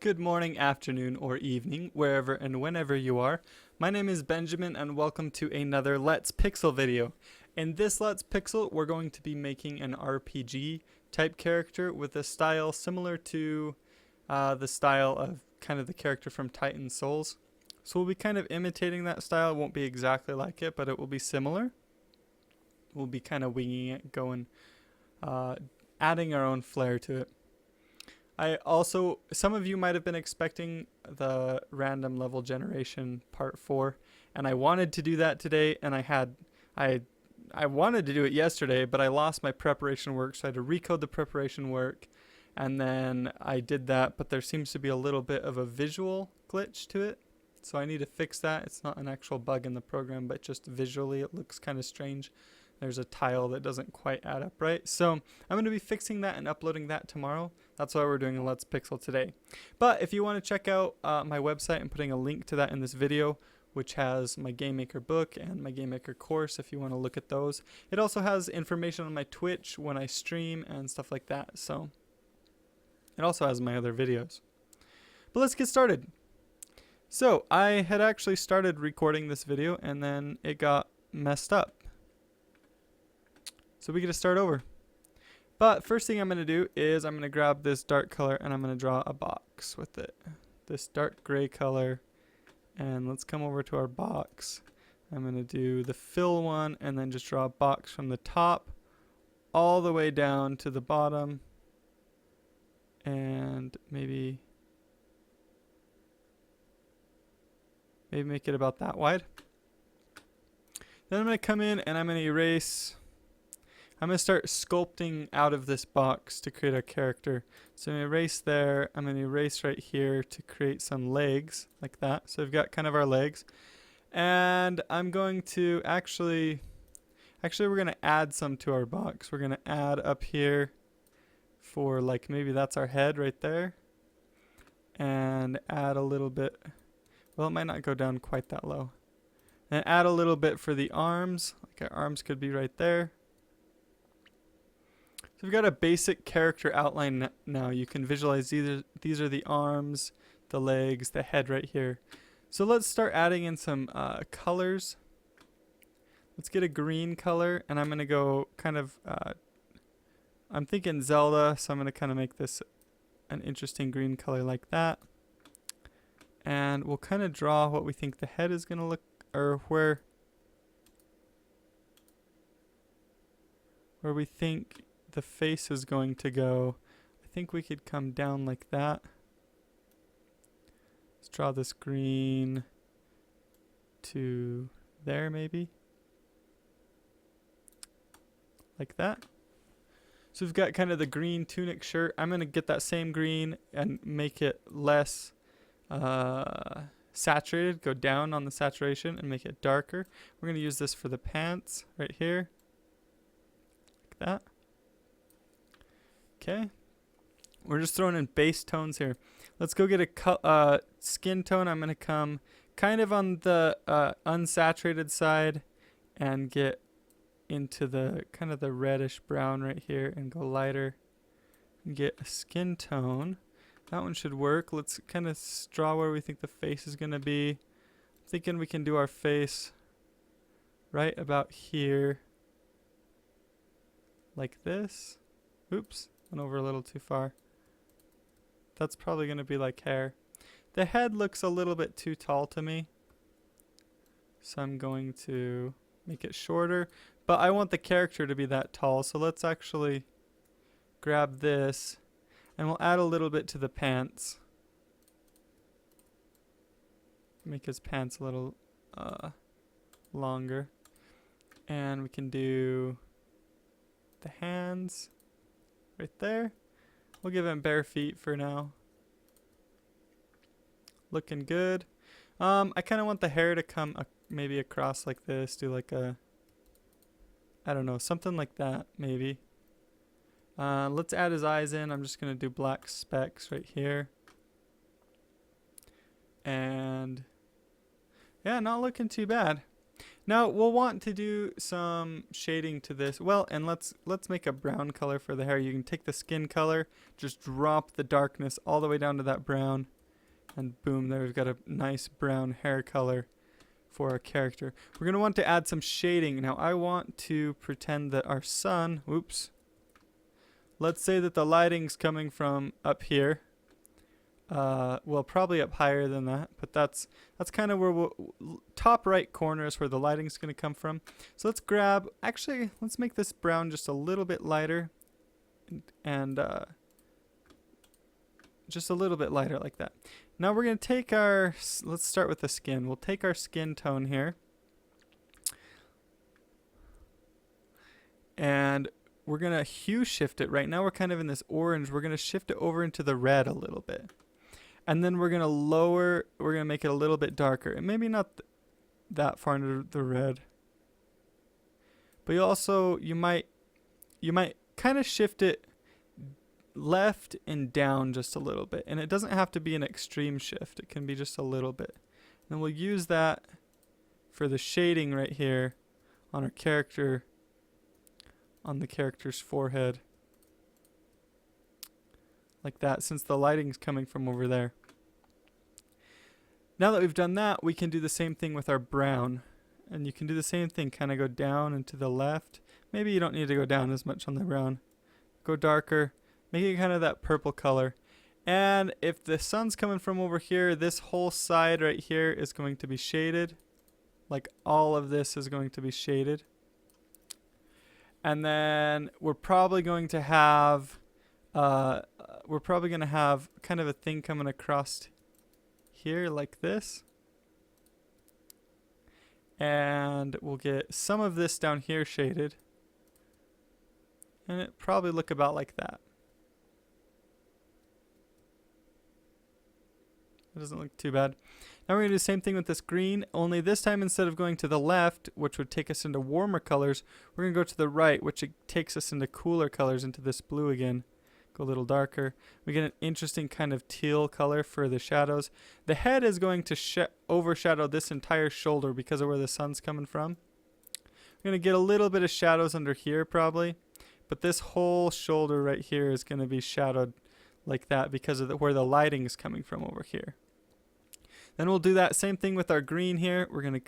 Good morning, afternoon, or evening, wherever and whenever you are. My name is Benjamin and welcome to another Let's Pixel video. In this Let's Pixel, we're going to be making an RPG type character with a style similar to the style of kind of the character from Titan Souls. So we'll be kind of imitating that style. It won't be exactly like it, but it will be similar. We'll be kind of winging it, going, adding our own flair to it. Some of you might have been expecting the random level generation part 4, and I wanted to do that today, and I wanted to do it yesterday, but I lost my preparation work, so I had to recode the preparation work, and then I did that, but there seems to be a little bit of a visual glitch to it, so I need to fix that. It's not an actual bug in the program, but just visually it looks kind of strange. There's a tile that doesn't quite add up right. So I'm going to be fixing that and uploading that tomorrow. That's why we're doing a Let's Pixel today. But if you want to check out my website, I'm putting a link to that in this video, which has my Game Maker book and my Game Maker course if you want to look at those. It also has information on my Twitch when I stream and stuff like that. So it also has my other videos. But let's get started. So I had actually started recording this video and then it got messed up. So we get to start over. But first thing I'm going to do is I'm going to grab this dark color and I'm going to draw a box with it. This dark gray color. And let's come over to our box. I'm going to do the fill one and then just draw a box from the top all the way down to the bottom. And maybe make it about that wide. Then I'm going to come in and I'm going to erase. I'm going to start sculpting out of this box to create a character. So I'm going to erase there. I'm going to erase right here to create some legs like that. So we've got kind of our legs. And I'm going to actually we're going to add some to our box. We're going to add up here for like maybe that's our head right there. And add a little bit. Well, it might not go down quite that low. And add a little bit for the arms. Like our arms could be right there. So we've got a basic character outline now. You can visualize these are the arms, the legs, the head right here. So let's start adding in some colors. Let's get a green color, and I'm going to go kind of, I'm thinking Zelda, so I'm going to kind of make this an interesting green color like that. And we'll kind of draw what we think the head is going to look, or where we think the face is going to go. I think we could come down like that. Let's draw this green to there maybe. Like that. So we've got kind of the green tunic shirt. I'm going to get that same green and make it less saturated. Go down on the saturation and make it darker. We're going to use this for the pants right here. Like that. Okay, we're just throwing in base tones here. Let's go get a skin tone. I'm going to come kind of on the unsaturated side and get into the kind of the reddish brown right here and go lighter and get a skin tone. That one should work. Let's kind of draw where we think the face is going to be. I'm thinking we can do our face right about here like this. Oops. Went over a little too far. That's probably going to be like hair. The head looks a little bit too tall to me. So I'm going to make it shorter. But I want the character to be that tall. So let's actually grab this. And we'll add a little bit to the pants. Make his pants a little longer. And we can do the hands. Right there. We'll give him bare feet for now. Looking good. I kind of want the hair to come maybe across like this. Do like a, I don't know, something like that maybe. Let's add his eyes in. I'm just going to do black specks right here. And yeah, not looking too bad. Now we'll want to do some shading to this. Well, and let's make a brown color for the hair. You can take the skin color, just drop the darkness all the way down to that brown, and boom, there we've got a nice brown hair color for our character. We're going to want to add some shading. Now I want to pretend that our sun, oops, let's say that the lighting's coming from up here. Well, probably up higher than that, but that's kind of where top right corner is where the lighting's going to come from. So let's grab, actually, let's make this brown just a little bit lighter, and just a little bit lighter like that. Now we're going to take our, let's start with the skin. We'll take our skin tone here, and we're going to hue shift it. Right now we're kind of in this orange. We're going to shift it over into the red a little bit. And then we're going to lower, we're going to make it a little bit darker. And maybe not that far into the red. But you might kind of shift it left and down just a little bit. And it doesn't have to be an extreme shift. It can be just a little bit. And we'll use that for the shading right here on our character, on the character's forehead. Like that, since the lighting's coming from over there. Now that we've done that, we can do the same thing with our brown. And you can do the same thing, kind of go down and to the left. Maybe you don't need to go down as much on the brown. Go darker, make it kind of that purple color. And if the sun's coming from over here, this whole side right here is going to be shaded. Like all of this is going to be shaded. And then we're probably going to have kind of a thing coming across here like this. And we'll get some of this down here shaded. And it probably look about like that. It doesn't look too bad. Now we're going to do the same thing with this green, only this time instead of going to the left, which would take us into warmer colors, we're going to go to the right, which takes us into cooler colors, into this blue again. Go a little darker. We get an interesting kind of teal color for the shadows. The head is going to overshadow this entire shoulder because of where the sun's coming from. We're going to get a little bit of shadows under here probably, but this whole shoulder right here is going to be shadowed like that because of where the lighting is coming from over here. Then we'll do that same thing with our green here. We're going to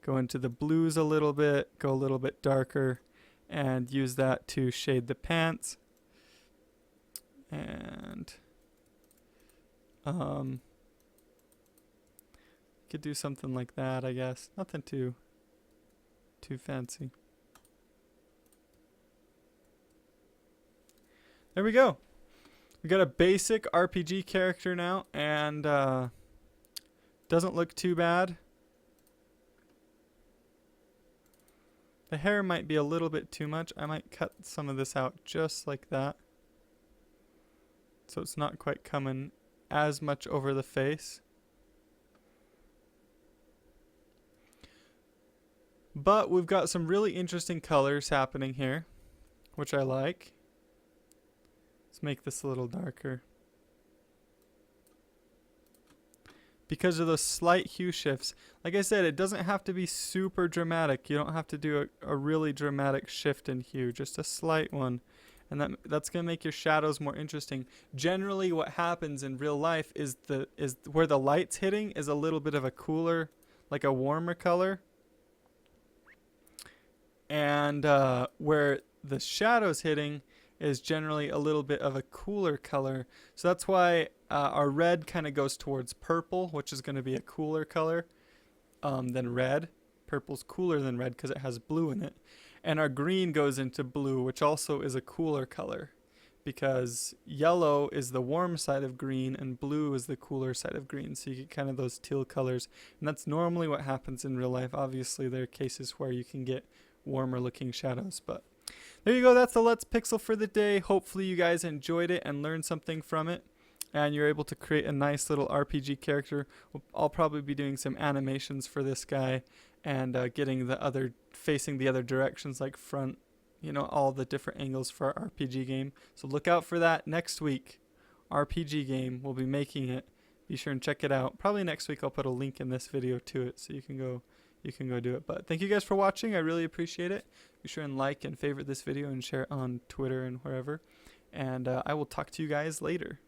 go into the blues a little bit, go a little bit darker, and use that to shade the pants. And could do something like that, I guess. Nothing too fancy. There we go. We got a basic RPG character now, and doesn't look too bad. The hair might be a little bit too much. I might cut some of this out just like that, so it's not quite coming as much over the face. But we've got some really interesting colors happening here, which I like. Let's make this a little darker. Because of those slight hue shifts. Like I said, it doesn't have to be super dramatic. You don't have to do a really dramatic shift in hue, just a slight one. And that's going to make your shadows more interesting. Generally what happens in real life is where the light's hitting is a little bit of a cooler, like a warmer color. And where the shadow's hitting is generally a little bit of a cooler color. So that's why our red kind of goes towards purple, which is going to be a cooler color than red. Purple's cooler than red because it has blue in it. And our green goes into blue, which also is a cooler color, because yellow is the warm side of green and blue is the cooler side of green. So you get kind of those teal colors. And that's normally what happens in real life. Obviously, there are cases where you can get warmer looking shadows, but there you go. That's the Let's Pixel for the day. Hopefully you guys enjoyed it and learned something from it, and you're able to create a nice little RPG character. I'll probably be doing some animations for this guy and facing the other directions, like front, all the different angles for our RPG game. So look out for that next week. RPG game, we'll be making it. Be sure and check it out. Probably next week I'll put a link in this video to it so you can go you can go do it. But thank you guys for watching. I really appreciate it. Be sure and like and favorite this video and share it on Twitter and wherever. And I will talk to you guys later.